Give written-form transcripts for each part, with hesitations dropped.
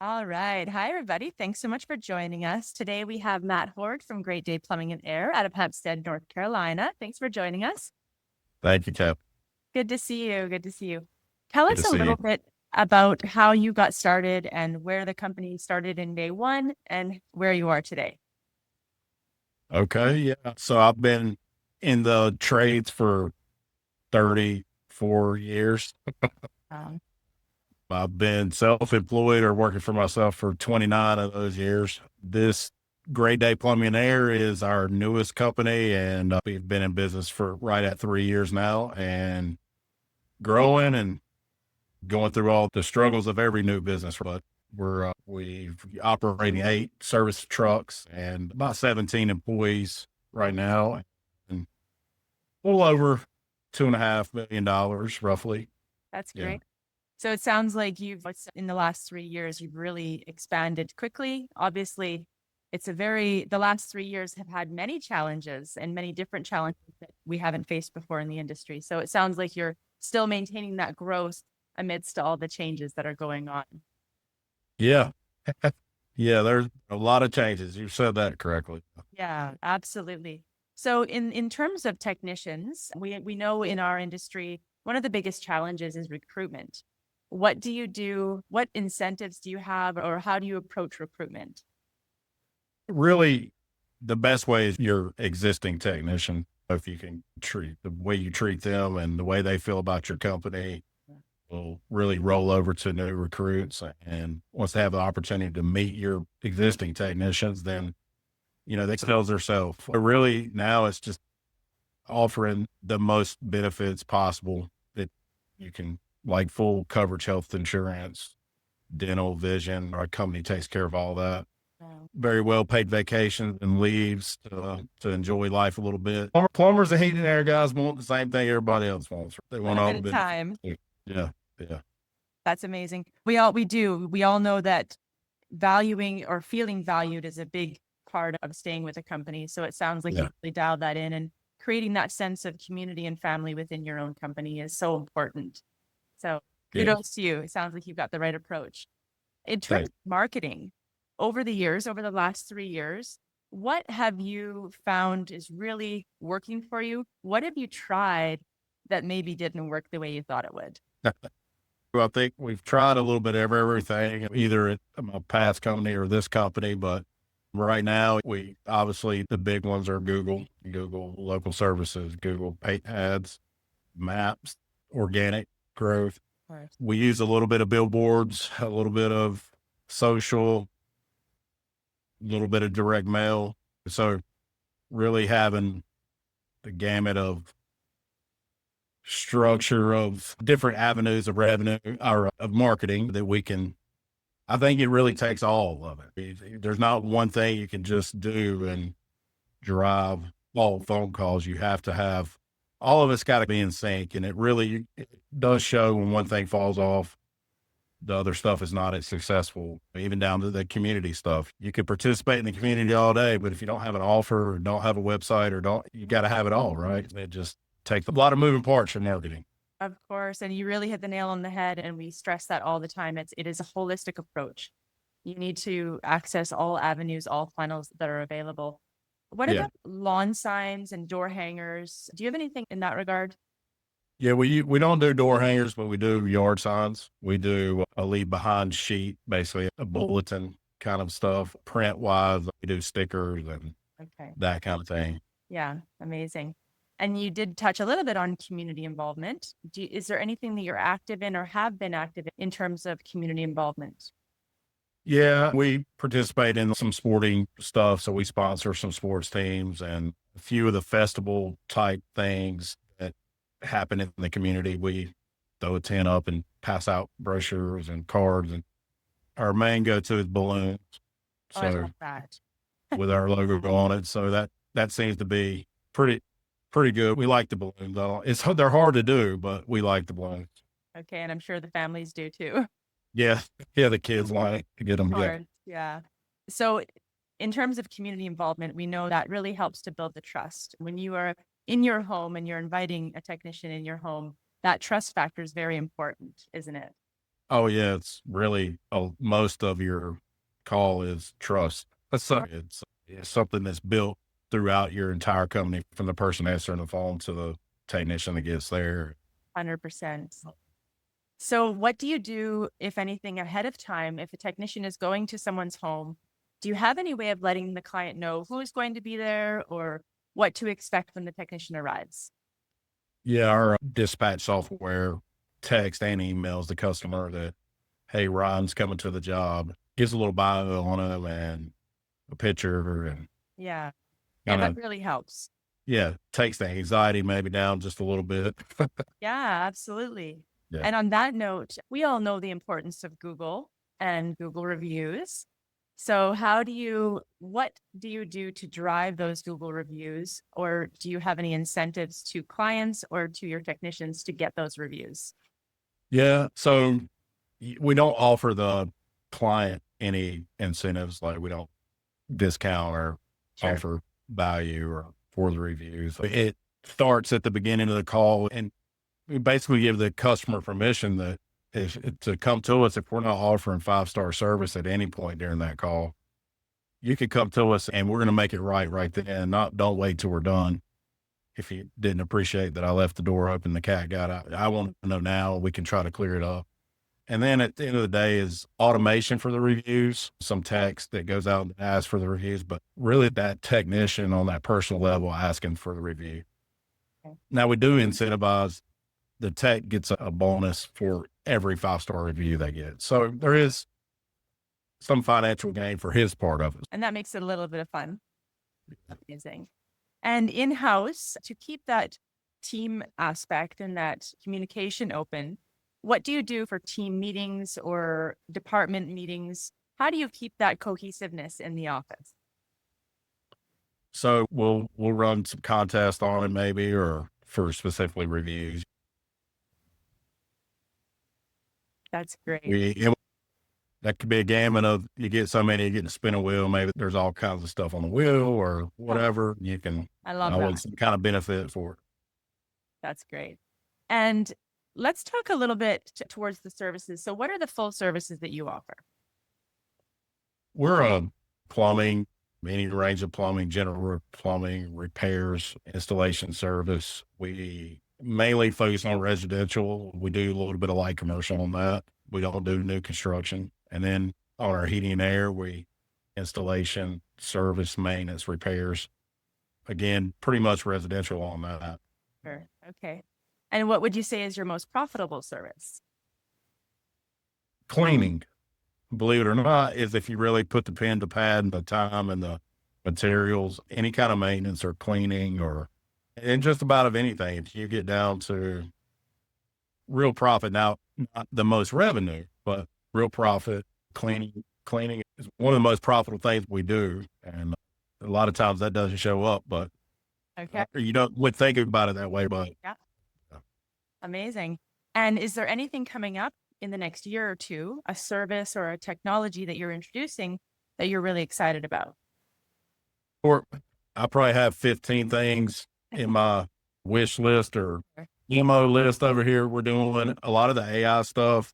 All right. Hi, everybody. Thanks so much for joining us. Today we have Matt Hord from Great Day Plumbing and Air out of Hempstead, North Carolina. Thanks for joining us. Thank you, Cap. Good to see you. Good to see you. Tell Good us to a see little you. bit about how you got started and where the company started in day one and where you are today. Okay, yeah. So I've been in the trades for 34 years. Um, I've been self-employed or working for myself for 29 of those years. This Great Day Plumbing and Air is our newest company, and we've been in business for right at 3 years now and growing and going through all the struggles of every new business. But we've operating 8 service trucks and about 17 employees right now, and a little over $2.5 million roughly. that's Yeah. great. So it sounds like in the last 3 years, you've really expanded quickly. Obviously, the last 3 years have had many challenges and many different challenges that we haven't faced before in the industry. So it sounds like you're still maintaining that growth amidst all the changes that are going on. Yeah. Yeah. There's a lot of changes. You said that correctly. Yeah, absolutely. So in terms of technicians, we know in our industry, one of the biggest challenges is recruitment. What do you do? What incentives do you have, or how do you approach recruitment? Really, the best way is your existing technician. If you can treat the way you treat them and the way they feel about your company will really roll over to new recruits. And once they have the opportunity to meet your existing technicians, then, they sells themselves. But really now it's just offering the most benefits possible that you can, like full coverage health insurance, dental, vision. Our company takes care of all that. Wow. Very well paid vacations and leaves to enjoy life a little bit. Plumbers and heating and air guys want the same thing everybody else wants. They want all the Limited benefits. time. Yeah, yeah, That's amazing. We all know that valuing or feeling valued is a big part of staying with a company. So it sounds like yeah, you really dialed that in, and creating that sense of community and family within your own company is so important. So yeah. kudos to you. It sounds like you've got the right approach. In terms Thanks. of marketing, over the last 3 years, what have you found is really working for you? What have you tried that maybe didn't work the way you thought it would? Well, I think we've tried a little bit of everything, either at my past company or this company, but right now we obviously the big ones are Google local services, Google pay ads, maps, organic growth. Of course. We use a little bit of billboards, a little bit of social, a little bit of direct mail. So really having the gamut of structure of different avenues of revenue or of marketing that we can. I think it really takes all of it. There's not one thing you can just do and drive all phone calls. You have to have all of it's got to be in sync. And it does show when one thing falls off, the other stuff is not as successful, even down to the community stuff. You could participate in the community all day, but if you don't have an offer or don't have a website or you got to have it all, right? It just takes a lot of moving parts for marketing. Of course, and you really hit the nail on the head, and we stress that all the time. It is a holistic approach. You need to access all avenues, all funnels that are available. What Yeah. about lawn signs and door hangers? Do you have anything in that regard? Yeah, we don't do door hangers, but we do yard signs. We do a leave behind sheet, basically a bulletin kind of stuff. Print wise, we do stickers and Okay. that kind of thing. Yeah, amazing. And you did touch a little bit on community involvement. Is there anything that you're active in or have been active in terms of community involvement? Yeah, we participate in some sporting stuff. So we sponsor some sports teams and a few of the festival type things that happen in the community. We throw a tent up and pass out brochures and cards. And our main go to is balloons. Oh, I So love that. with our logo on it. So that seems to be pretty good. We like the balloons though. They're hard to do, but we like the balloons. Okay, and I'm sure the families do too. Yeah, yeah. The kids like to get them. Yeah, Course, yeah. So in terms of community involvement, we know that really helps to build the trust. When you are in your home and you're inviting a technician in your home, that trust factor is very important, isn't it? Oh yeah, it's really most of your call is trust. It's something that's built throughout your entire company, from the person answering the phone to the technician that gets there. 100%. So, what do you do, if anything, ahead of time? If a technician is going to someone's home, do you have any way of letting the client know who's going to be there or what to expect when the technician arrives? Yeah, our dispatch software text and emails the customer that, hey, Ryan's coming to the job. Gives a little bio on him and a picture, and Yeah. Yeah, kind that of, really helps. yeah, takes the anxiety maybe down just a little bit. Yeah, absolutely. Yeah. And on that note, we all know the importance of Google and Google reviews. So, what do you do to drive those Google reviews? Or do you have any incentives to clients or to your technicians to get those reviews? Yeah. So we don't offer the client any incentives. Like, we don't discount or Sure. offer value or for the reviews. It starts at the beginning of the call, and we basically give the customer permission that if to come to us if we're not offering 5-star service at any point during that call. You could come to us and we're going to make it right then. Not Don't wait till we're done. If you didn't appreciate that I left the door open, the cat got out. I want to know now. We can try to clear it up. And then at the end of the day is automation for the reviews, some text that goes out and asks for the reviews, but really that technician on that personal level asking for the review. Okay. Now we do incentivize the tech gets a bonus for every 5-star review they get. So there is some financial gain for his part of it. And that makes it a little bit of fun. Amazing. And in house, to keep that team aspect and that communication open, what do you do for team meetings or department meetings? How do you keep that cohesiveness in the office? So we'll run some contests on it maybe, or for specifically reviews. That's great. We That could be a gamut of, you get so many, you get to spin a wheel. Maybe there's all kinds of stuff on the wheel or Oh, whatever. You can I love that. always some kind of benefit for it. That's great. And let's talk a little bit towards the services. So, what are the full services that you offer? We're a plumbing, any range of plumbing, general plumbing, repairs, installation service. We mainly focus on residential. We do a little bit of light commercial on that. We don't do new construction. And then on our heating and air, we installation, service, maintenance, repairs. Again, pretty much residential on that. Sure. Okay. And what would you say is your most profitable service? Cleaning, believe it or not, is if you really put the pen to pad and the time and the materials, any kind of maintenance or cleaning or and just about of anything. If you get down to real profit, now not the most revenue, but real profit, cleaning is one of the most profitable things we do. And a lot of times that doesn't show up, but Okay. you don't would think about it that way, but Yeah. Amazing. And is there anything coming up in the next year or two, a service or a technology that you're introducing that you're really excited about? or I probably have 15 things in my wish list or Sure. emo list over here. We're doing a lot of the AI stuff.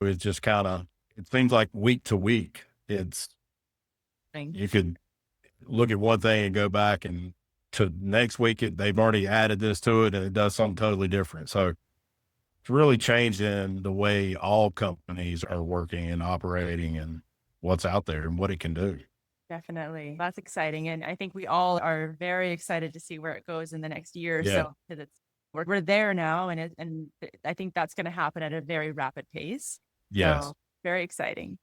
It's just kind of, it seems like week to week, you could look at one thing and go back and to next week, they've already added this to it and it does something totally different. So it's really changing the way all companies are working and operating and what's out there and what it can do. Definitely. That's exciting. And I think we all are very excited to see where it goes in the next year or Yeah. so because we're there now and I think that's going to happen at a very rapid pace. Yes. So very exciting.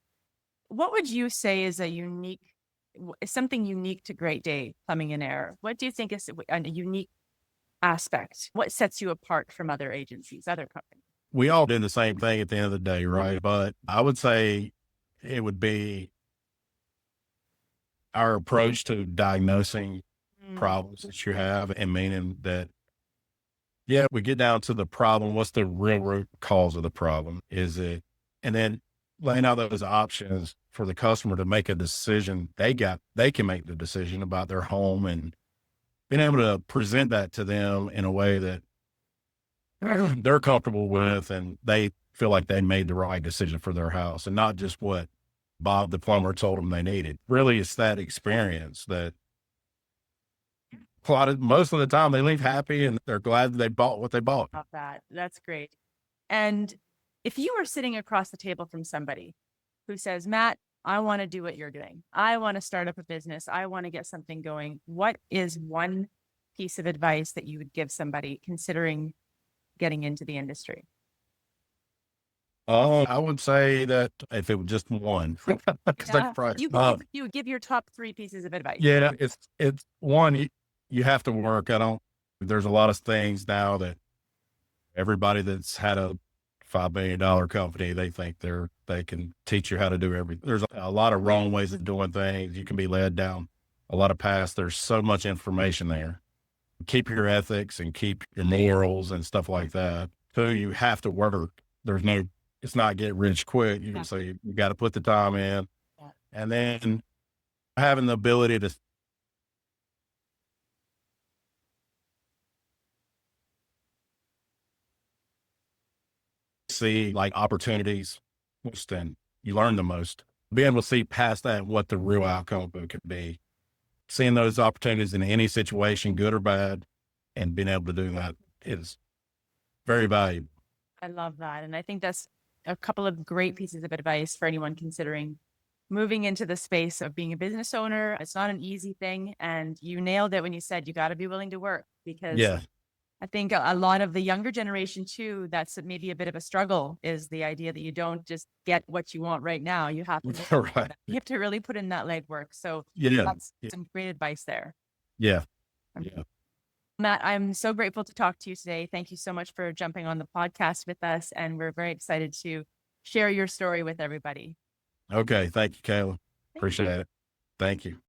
What would you say is is something unique to Great Day Plumbing and Air? What do you think is a unique aspect? What sets you apart from other agencies, other companies? We all do the same thing at the end of the day, right? But I would say it would be our approach to diagnosing Mm, problems that you have, and meaning that, yeah, we get down to the problem. What's the real root cause of the problem? Is it, and then laying out those options for the customer to make a decision. They can make the decision about their home and being able to present that to them in a way that they're comfortable with and feel like they made the right decision for their house and not just what Bob the plumber told them they needed. Really, it's that experience that most of the time they leave happy and they're glad they bought what they bought. Love that. That's great. And if you were sitting across the table from somebody who says, Matt, I want to do what you're doing. I want to start up a business. I want to get something going. What is one piece of advice that you would give somebody considering getting into the industry? I would say that if it was just one, because I Yeah. could probably, You would give your top 3 pieces of advice. yeah, it's one, you have to work. There's a lot of things now that everybody that's had a $5 billion company, they think they can teach you how to do everything. There's a lot of wrong ways of doing things. You can be led down a lot of paths. There's so much information there. Keep your ethics and keep your morals and stuff like that. So you have to work. It's not get rich quick. So you got to put the time in, and then having the ability to see like opportunities, which then you learn the most. Be able to see past that what the real outcome could be. Seeing those opportunities in any situation, good or bad, and being able to do that is very valuable. I love that. And I think that's a couple of great pieces of advice for anyone considering moving into the space of being a business owner. It's not an easy thing. And you nailed it when you said you got to be willing to work, because Yeah. I think a lot of the younger generation too, that's maybe a bit of a struggle, is the idea that you don't just get what you want right now. You have to, Right. you have to really put in that legwork. So Yeah. that's some great advice there. Yeah. Okay. Yeah. Matt, I'm so grateful to talk to you today. Thank you so much for jumping on the podcast with us. And we're very excited to share your story with everybody. Okay. Thank you, Kayla. Thank you. Appreciate it. Thank you.